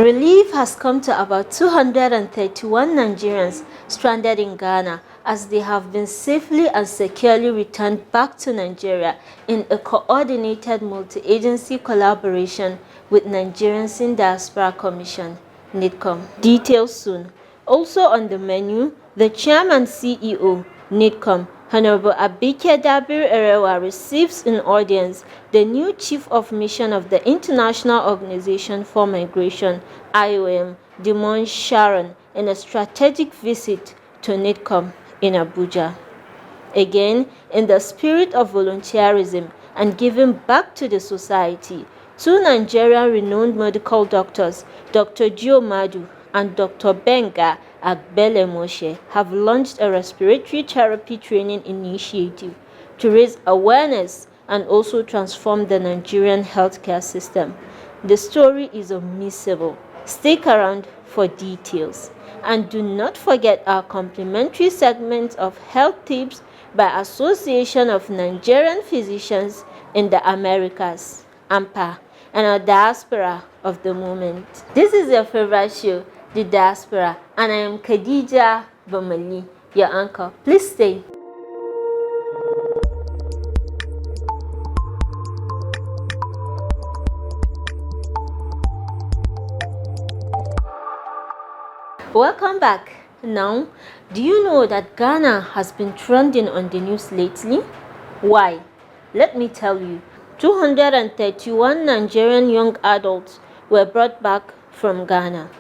Relief has come to about 231 Nigerians stranded in Ghana as they have been safely and securely returned back to Nigeria in a coordinated multi-agency collaboration with Nigerians in Diaspora Commission, NIDCOM. Details soon. Also on the menu, the Chairman CEO, NIDCOM, Honorable Abike Dabir Erewa, receives in audience the new Chief of Mission of the International Organization for Migration, IOM, Dimon Sharon, in a strategic visit to NIDCOM in Abuja. Again, in the spirit of volunteerism and giving back to the society, two Nigerian renowned medical doctors, Dr. Gio Madu and Dr. Benga Agbele Moshe, have launched a respiratory therapy training initiative to raise awareness and also transform the Nigerian healthcare system. The story is unmissable. Stick around for details. And do not forget our complimentary segment of health tips by Association of Nigerian Physicians in the Americas, AMPA, and our diaspora of the moment. This is your favorite show, The Diaspora, and I am Khadija Bamali, your anchor. Please stay. Welcome back. Now, do you know that Ghana has been trending on the news lately? Why? Let me tell you. 231 Nigerian young adults were brought back from Ghana.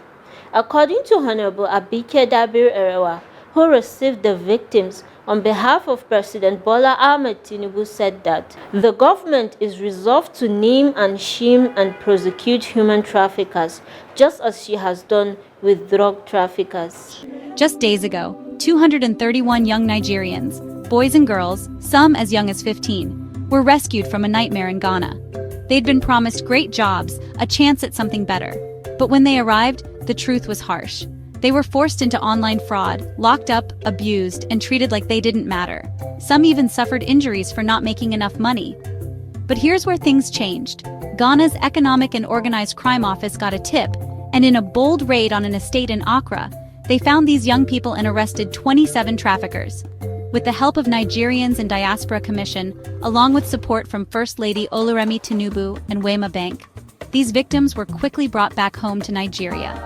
According to Honorable Abike Dabir Erewa, who received the victims on behalf of President Bola Ahmed Tinubu, said that the government is resolved to name and shame and prosecute human traffickers, just as she has done with drug traffickers. Just days ago, 231 young Nigerians, boys and girls, some as young as 15, were rescued from a nightmare in Ghana. They'd been promised great jobs, a chance at something better. But when they arrived, the truth was harsh. They were forced into online fraud, locked up, abused, and treated like they didn't matter. Some even suffered injuries for not making enough money. But here's where things changed. Ghana's Economic and Organized Crime Office got a tip, and in a bold raid on an estate in Accra, they found these young people and arrested 27 traffickers. With the help of Nigerians and Diaspora Commission, along with support from First Lady Oluremi Tinubu and Wema Bank, these victims were quickly brought back home to Nigeria.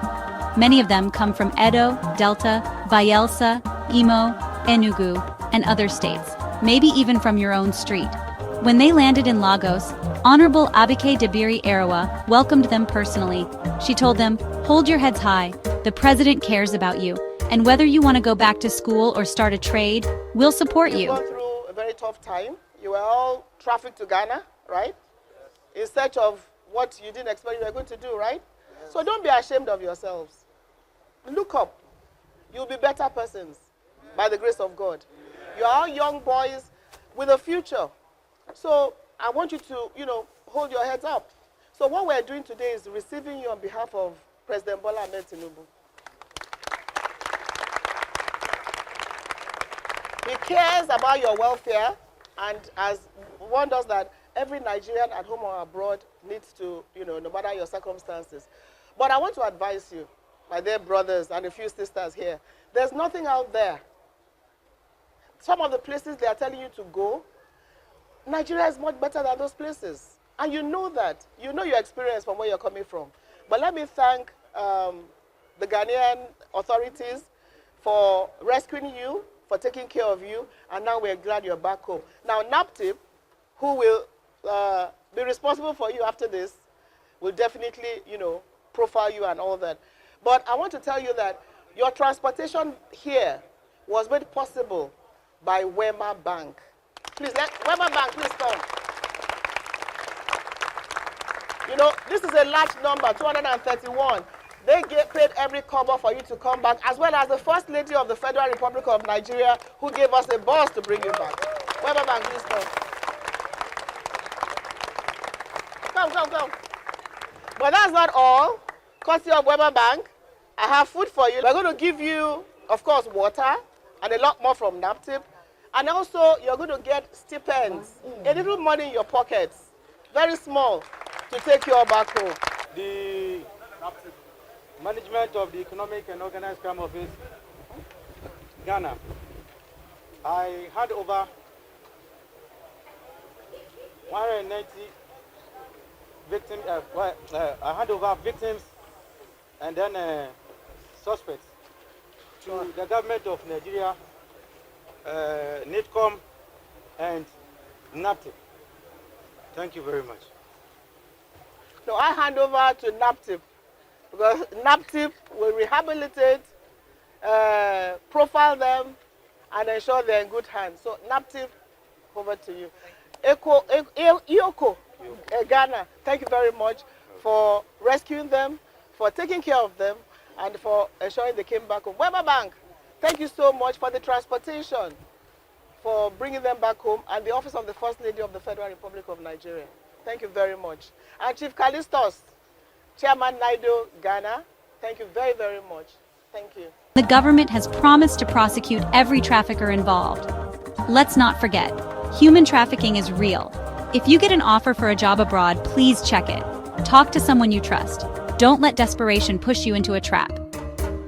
Many of them come from Edo, Delta, Bayelsa, Imo, Enugu, and other states, maybe even from your own street. When they landed in Lagos, Honorable Abike Dabiri Erewa welcomed them personally. She told them, "Hold your heads high, the president cares about you, and whether you want to go back to school or start a trade, we'll support you." You've gone through a very tough time. You were all trafficked to Ghana, right? In search of what you didn't expect you were going to do, right? Yes. So don't be ashamed of yourselves. Look up. You'll be better persons by the grace of God. You are all young boys with a future. So I want you to, hold your heads up. So what we're doing today is receiving you on behalf of President Bola Ahmed Tinubu. He cares about your welfare and has warned us that every Nigerian at home or abroad needs to, no matter your circumstances. But I want to advise you, my dear brothers and a few sisters here, there's nothing out there. Some of the places they are telling you to go, Nigeria is much better than those places. And you know that. You know your experience from where you're coming from. But let me thank the Ghanaian authorities for rescuing you, for taking care of you, and now we're glad you're back home. Now, NAPTIP, who will be responsible for you after this, will definitely, profile you and all that. But I want to tell you that your transportation here was made possible by Wema Bank. Please, Wema Bank, please come. This is a large number, 231. They paid every cover for you to come back, as well as the First Lady of the Federal Republic of Nigeria, who gave us a bus to bring you back. Wema Bank, please come. Come. But that's not all. Courtesy of Wema Bank, I have food for you. We're going to give you, of course, water and a lot more from NAPTIP. And also, you're going to get stipends, a little money in your pockets, very small, to take you all back home. The NAPTIP Management of the Economic and Organized Crime Office, Ghana. I had over 190 victims. I had over victims and then suspects to the government of Nigeria, NITCOM, and NAPTIP. Thank you very much. So I hand over to NAPTIP because NAPTIP will rehabilitate, profile them, and ensure they're in good hands. So NAPTIP, over to you. Ioko, Ghana, thank you very much for rescuing them, for taking care of them, and for ensuring they came back home. Wema Bank, thank you so much for the transportation, for bringing them back home, and the Office of the First Lady of the Federal Republic of Nigeria. Thank you very much. And Chief Callistus, Chairman Naido, Ghana, thank you very, very much. Thank you. The government has promised to prosecute every trafficker involved. Let's not forget, human trafficking is real. If you get an offer for a job abroad, please check it. Talk to someone you trust. Don't let desperation push you into a trap.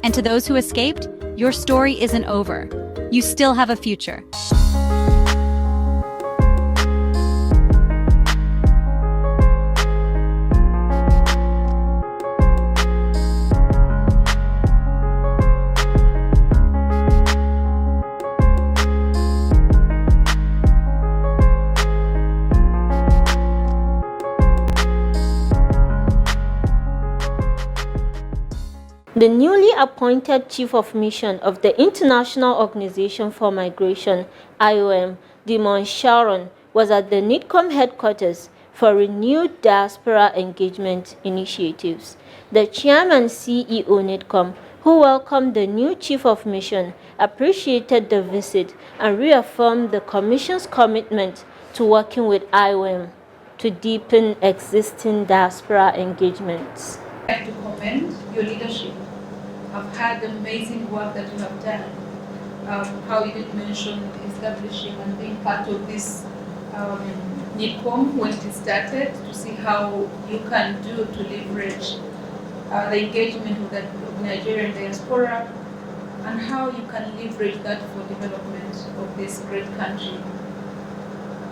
And to those who escaped, your story isn't over. You still have a future. The newly appointed Chief of Mission of the International Organization for Migration, IOM, Dimon Sharon, was at the NITCOM headquarters for renewed diaspora engagement initiatives. The Chairman CEO NITCOM, who welcomed the new Chief of Mission, appreciated the visit and reaffirmed the Commission's commitment to working with IOM to deepen existing diaspora engagements. I'd like to commend your leadership. I've had the amazing work that you have done. How you did mention establishing and being part of this NITCOM when it started, to see how you can do to leverage the engagement with the Nigerian diaspora, and how you can leverage that for development of this great country.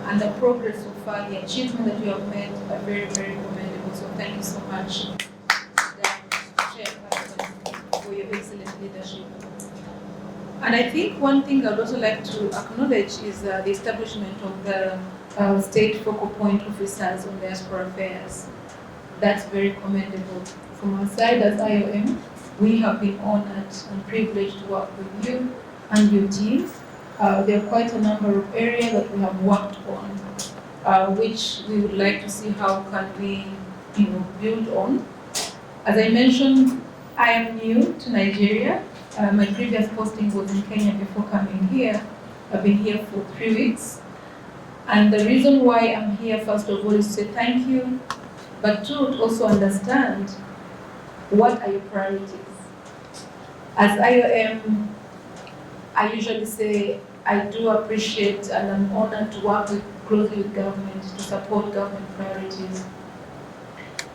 And the progress so far, the achievement that you have made are very, very commendable. So thank you so much, Chairperson, for your excellent leadership. And I think one thing I'd also like to acknowledge is the establishment of the state focal point officers on diaspora affairs. That's very commendable. From our side as IOM, we have been honored and privileged to work with you and your team. There are quite a number of areas that we have worked on, which we would like to see how can we build on. As I mentioned, I am new to Nigeria. My previous posting was in Kenya before coming here. I've been here for 3 weeks. And the reason why I'm here, first of all, is to say thank you, but two, to also understand what are your priorities. As IOM, I usually say I do appreciate and I'm honored to work closely with government to support government priorities.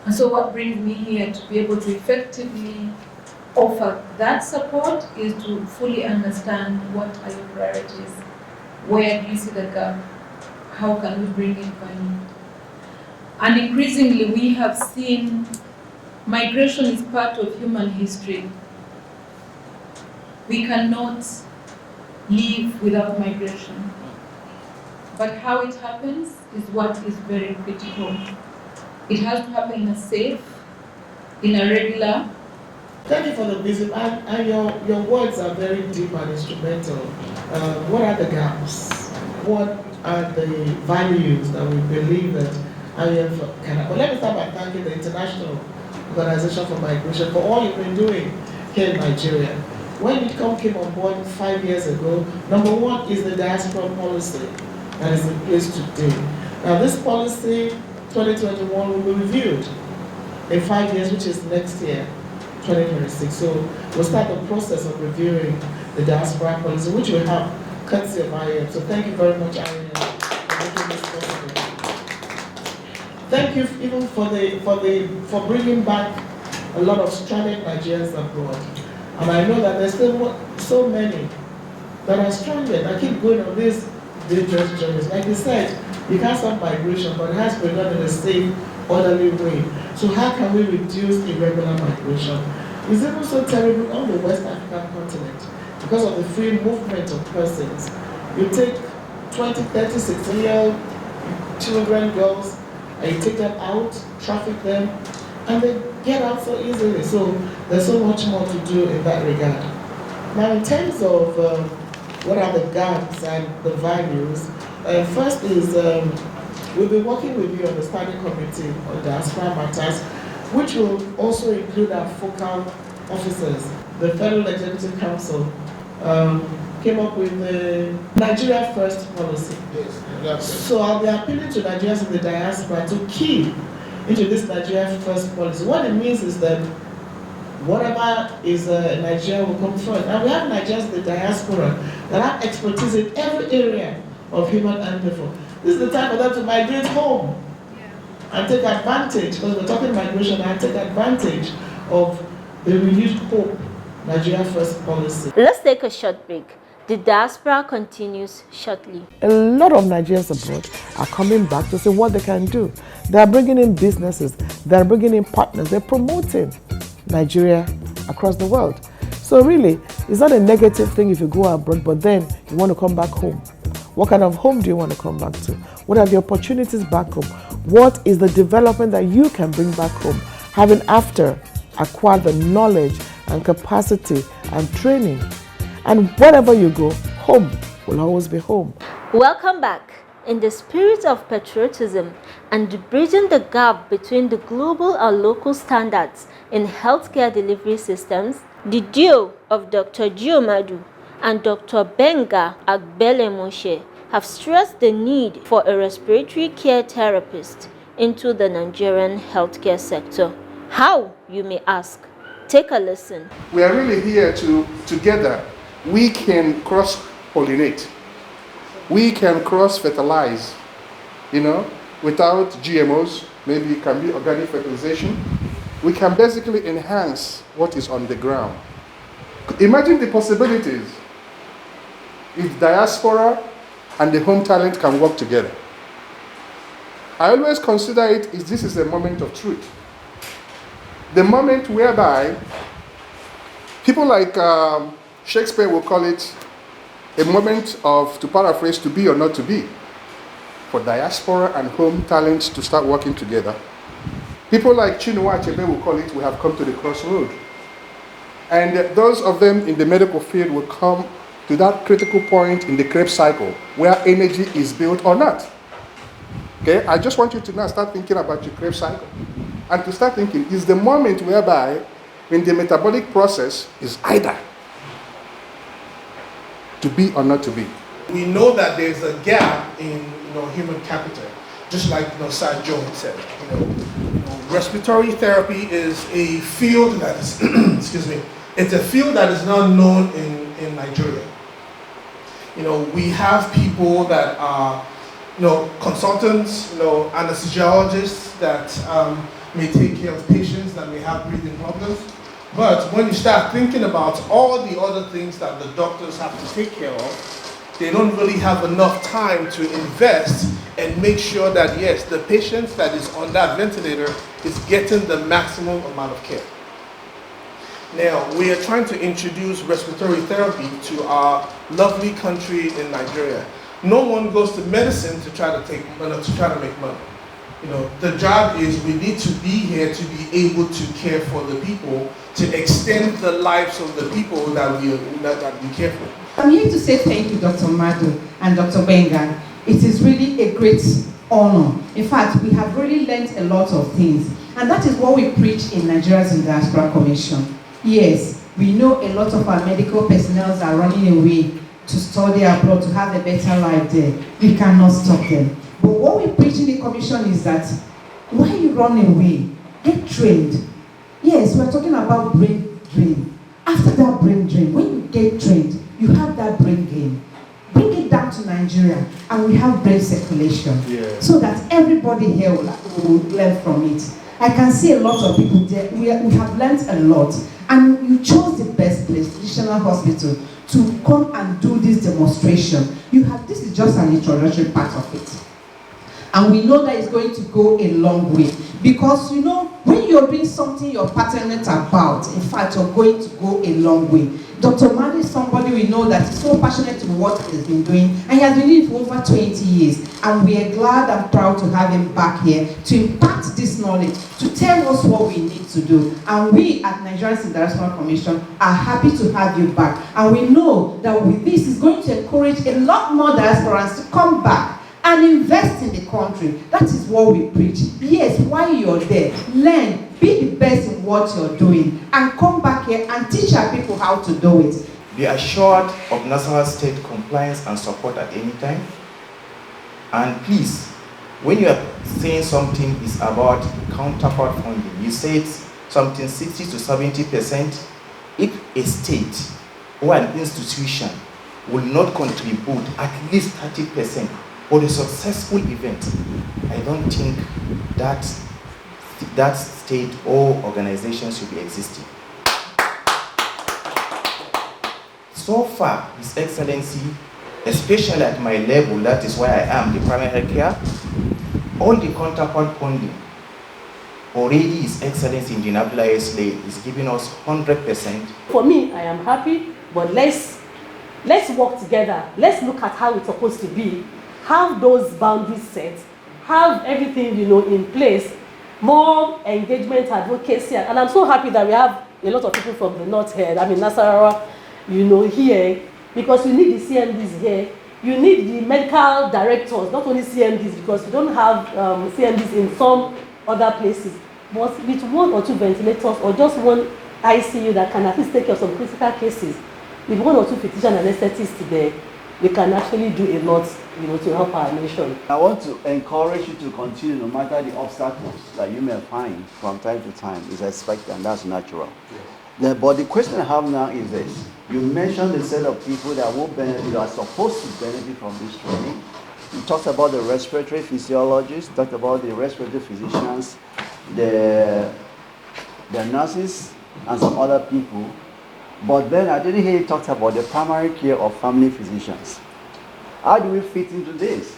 And so what brings me here to be able to effectively offer that support is to fully understand what are your priorities. Where do you see the gap? How can we bring in value? And increasingly we have seen migration is part of human history. We cannot live without migration. But how it happens is what is very critical. It has to happen in a safe, in a regular. Thank you for the visit, and your words are very deep and instrumental. What are the gaps? What are the values that we believe that IOM can have? But let me start by thanking the International Organization for Migration for all you've been doing here in Nigeria. When NITCOM came on board 5 years ago, number one is the diaspora policy that is in place today. Now this policy, 2021, will be reviewed in 5 years, which is next year, 2026. So we'll start the process of reviewing the diaspora policy, which we have courtesy of IOM. So thank you very much, IOM, for making this possible. Thank you even for bringing back a lot of stranded Nigerians abroad. And I know that there's still so many that are stranded. I keep going on these dangerous journeys. Like you said, you can't stop migration, but it has to be done in a safe, orderly way. So how can we reduce irregular migration? It's even so terrible on the West African continent because of the free movement of persons. You take 20, 30, 16-year-old children, girls, and you take them out, traffic them, and they get out so easily. So there's so much more to do in that regard. Now, in terms of what are the gaps and the values, first is we'll be working with you on the standing committee on diaspora matters, which will also include our focal officers. The Federal Executive Council came up with the Nigeria First policy. Yes, so I'll be appealing to Nigerians in the diaspora to key into this Nigeria First policy. What it means is that whatever is Nigeria will come first. And we have Nigerians in the diaspora that have expertise in every area of human endeavor. This is the time for them to migrate home and take advantage, because we're talking migration, and take advantage of the renewed hope Nigeria First policy. Let's take a short break. The diaspora continues shortly. A lot of Nigerians abroad are coming back to see what they can do. They are bringing in businesses, they are bringing in partners, they're promoting Nigeria across the world. So really, it's not a negative thing if you go abroad, but then you want to come back home. What kind of home do you want to come back to? What are the opportunities back home? What is the development that you can bring back home, having after acquired the knowledge and capacity and training? And wherever you go, home will always be home. Welcome back. In the spirit of patriotism and bridging the gap between the global and local standards in healthcare delivery systems, the duo of Dr. Giomadu and Dr. Benga Agbele-Moshe have stressed the need for a respiratory care therapist into the Nigerian healthcare sector. How, you may ask? Take a listen. We are really here to, together, we can cross-pollinate. We can cross-fertilize, without GMOs. Maybe it can be organic fertilization. We can basically enhance what is on the ground. Imagine the possibilities if diaspora and the home talent can work together. I always consider this is a moment of truth. The moment whereby people like Shakespeare will call it a moment of, to paraphrase, to be or not to be, for diaspora and home talents to start working together. People like Chinua Achebe will call it, we have come to the crossroad. And those of them in the medical field will come to that critical point in the Krebs cycle where energy is built or not. Okay, I just want you to now start thinking about your Krebs cycle. And to start thinking, is the moment whereby when the metabolic process is either to be or not to be. We know that there's a gap in human capital, just like Sir Joe said. Respiratory therapy is a field that is excuse me, it's a field that is not known in Nigeria. We have people that are consultants, anesthesiologists that may take care of patients that may have breathing problems. But when you start thinking about all the other things that the doctors have to take care of, they don't really have enough time to invest and make sure that, yes, the patient that is on that ventilator is getting the maximum amount of care. Now, we are trying to introduce respiratory therapy to our lovely country in Nigeria. No one goes to medicine to try to make money. The job is we need to be here to be able to care for the people, to extend the lives of the people that we care for. I'm here to say thank you, Dr. Madu and Dr. Benga. It is really a great honor. In fact, we have really learned a lot of things. And that is what we preach in Nigerians in Diaspora Commission. Yes, we know a lot of our medical personnel are running away to study abroad, to have a better life there. We cannot stop them. But what we preach in the commission is that why you run away? Get trained. Yes, we're talking about brain drain. After that brain drain, when you get trained, you have that brain gain. Bring it down to Nigeria and we have brain circulation. Yeah. So that everybody here will learn from it. I can see a lot of people there. We have learned a lot. And you chose the best place, Traditional Hospital, to come and do this demonstration. This is just an introductory part of it. And we know that it's going to go a long way. Because, you know, when you're doing something you're passionate about, in fact, you're going to go a long way. Dr. Madi is somebody we know that is so passionate in what he's been doing, and he has been doing it for over 20 years. And we are glad and proud to have him back here to impart this knowledge, to tell us what we need to do. And we at Nigerians in Diaspora Commission are happy to have you back. And we know that with this, it's going to encourage a lot more diasporans to come back and invest in the country. That is what we preach. Yes, while you're there, learn, be the best in what you're doing, and come back here and teach our people how to do it. Be assured of national state compliance and support at any time. And please, when you are saying something is about counterpart funding, you said something 60 to 70%. If a state or an institution will not contribute at least 30% for a successful event, I don't think that state or organization should be existing. So far, His Excellency, especially at my level, that is why I am the primary health care, all the counterpart funding, already His Excellency in the Nabila Slay is giving us 100%. For me, I am happy, but let's work together. Let's look at how it's supposed to be, have those boundaries set, have everything, you know, in place, more engagement, advocacy, and I'm so happy that we have a lot of people from the north here. I mean, Nasarawa, you know, here, because you need the CMDs here. You need the medical directors, not only CMDs, because we don't have CMDs in some other places. But with one or two ventilators or just one ICU that can at least take care of some critical cases, with one or two physicians and anesthetists there, we can actually do a lot, you know, to help our nation. I want to encourage you to continue no matter the obstacles that you may find from time to time. Is expected, and that's natural. Yes. But the question I have now is this. You mentioned the set of people that will benefit, are supposed to benefit from this training. You talked about the respiratory physiologists, talked about the respiratory physicians, the nurses, and some other people. But then I didn't hear you talk about the primary care of family physicians. How do we fit into this?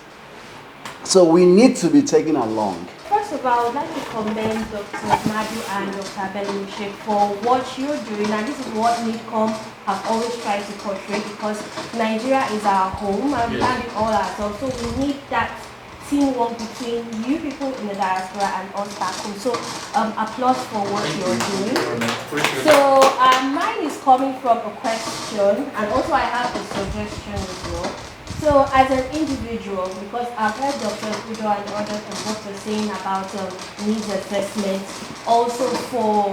So we need to be taken along. First of all, I would like to commend Dr. Madu and Dr. Beluche for what you're doing, and this is what NIDCOM have always tried to portray, because Nigeria is our home and we have it all ourselves. So we need that teamwork between you people in the diaspora and us back home. So applause for what you're doing. So mine is coming from a question, and also I have a suggestion as well. So as an individual, because I've heard Dr. Kudo and others and what they're saying about needs assessment, also for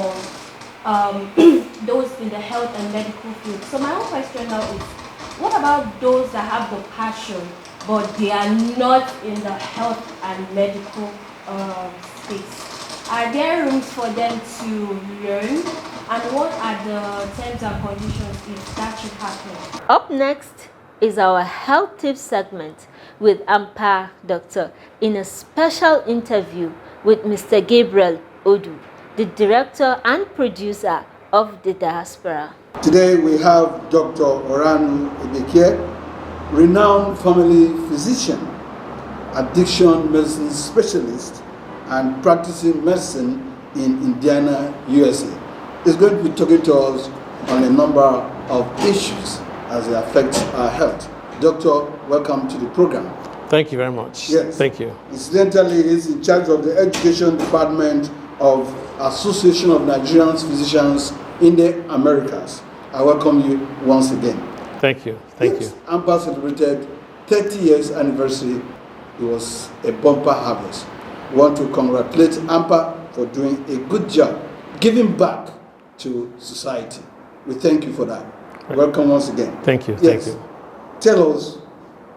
those in the health and medical field. So my own question now is, what about those that have the passion, but they are not in the health and medical space? Are there rooms for them to learn? And what are the terms and conditions if that should happen? Up next is our health tips segment with AMPA Doctor in a special interview with Mr. Gabriel Odu, the director and producer of the Diaspora. Today we have Dr. Oranu Ebeke, renowned family physician, addiction medicine specialist, and practicing medicine in Indiana, USA. He's going to be talking to us on a number of issues as it affects our health. Doctor, welcome to the program. Thank you very much. Yes. Thank you. Incidentally, he's in charge of the education department of Association of Nigerian Physicians in the Americas. I welcome you once again. Thank you. Thank you. AMPA celebrated 30 years anniversary. It was a bumper harvest. We want to congratulate AMPA for doing a good job, giving back to society. We thank you for that. Welcome once again. Thank you. Yes. Thank you. Tell us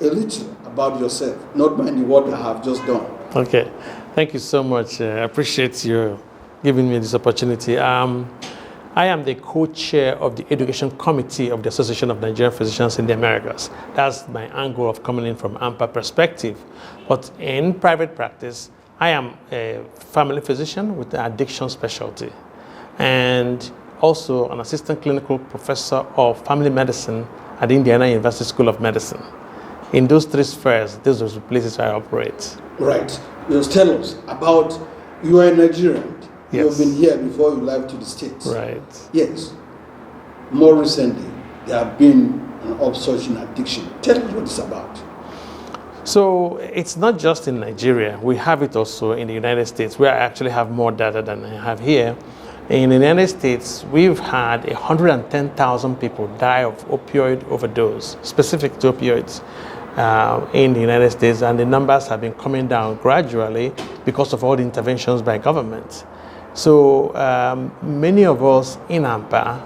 a little about yourself, not mind what I have just done. Okay. Thank you so much. I appreciate you giving me this opportunity. I am the co-chair of the Education Committee of the Association of Nigerian Physicians in the Americas. That's my angle of coming in from AMPA perspective. But in private practice, I am a family physician with an addiction specialty and also an assistant clinical professor of family medicine at the Indiana University School of Medicine. In those three spheres, those are the places I operate. Right. Just tell us about, you are a Nigerian. Yes. You've been here before you left to the States. Right. Yes. More recently, there have been an upsurge in addiction. Tell us what it's about. So it's not just in Nigeria. We have it also in the United States, where I actually have more data than I have here. In the United States, we've had 110,000 people die of opioid overdose, specific to opioids, in the United States, and the numbers have been coming down gradually because of all the interventions by government. So many of us in AMPA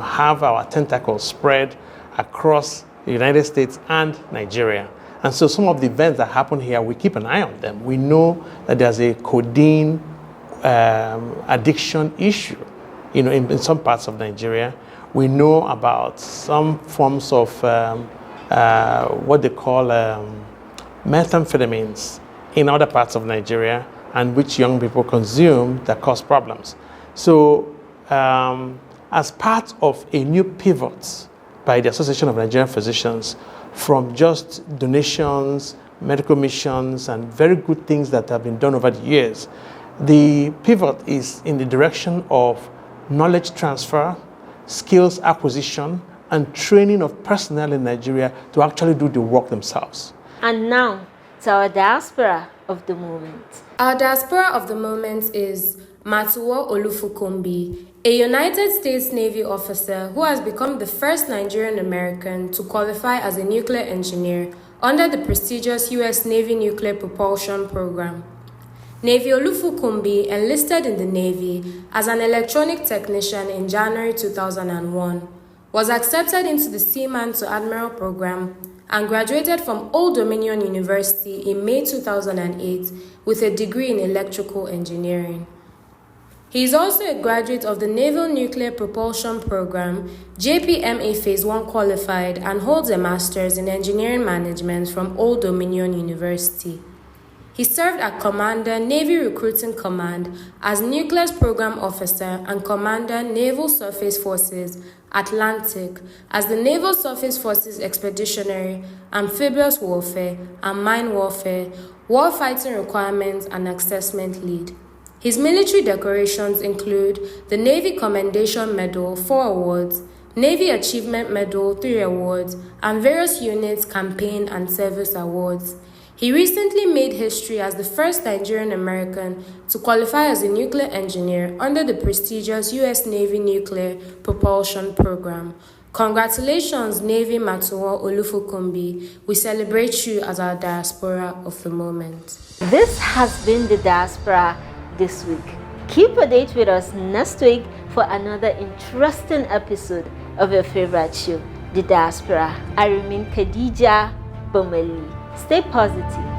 have our tentacles spread across the United States and Nigeria. And so some of the events that happen here, we keep an eye on them. We know that there's a codeine addiction issue, in some parts of Nigeria. We know about some forms of what they call methamphetamines in other parts of Nigeria, and which young people consume that cause problems. So as part of a new pivot by the Association of Nigerian Physicians from just donations, medical missions, and very good things that have been done over the years, the pivot is in the direction of knowledge transfer, skills acquisition, and training of personnel in Nigeria to actually do the work themselves. And now, to our diaspora of the moment. Our diaspora of the moment is Matuwo Olufukombi, a United States Navy officer who has become the first Nigerian American to qualify as a nuclear engineer under the prestigious U.S. Navy Nuclear Propulsion Program. Navy Olufukumbi enlisted in the Navy as an electronic technician in January 2001, was accepted into the Seaman to Admiral program, and graduated from Old Dominion University in May 2008 with a degree in electrical engineering. He is also a graduate of the Naval Nuclear Propulsion Program, JPMA Phase 1 qualified, and holds a master's in engineering management from Old Dominion University. He served as Commander, Navy Recruiting Command, as Nucleus Program Officer and Commander, Naval Surface Forces, Atlantic, as the Naval Surface Forces Expeditionary, Amphibious Warfare, and Mine Warfare, Warfighting Requirements and Assessment Lead. His military decorations include the Navy Commendation Medal, 4 awards, Navy Achievement Medal, 3 awards, and various units, campaign, and service awards. He recently made history as the first Nigerian American to qualify as a nuclear engineer under the prestigious U.S. Navy Nuclear Propulsion Program. Congratulations, Navy Matuwo Olufukumbi. We celebrate you as our diaspora of the moment. This has been the Diaspora this week. Keep a date with us next week for another interesting episode of your favorite show, The Diaspora. I remain Khadija Bomeli. Stay positive.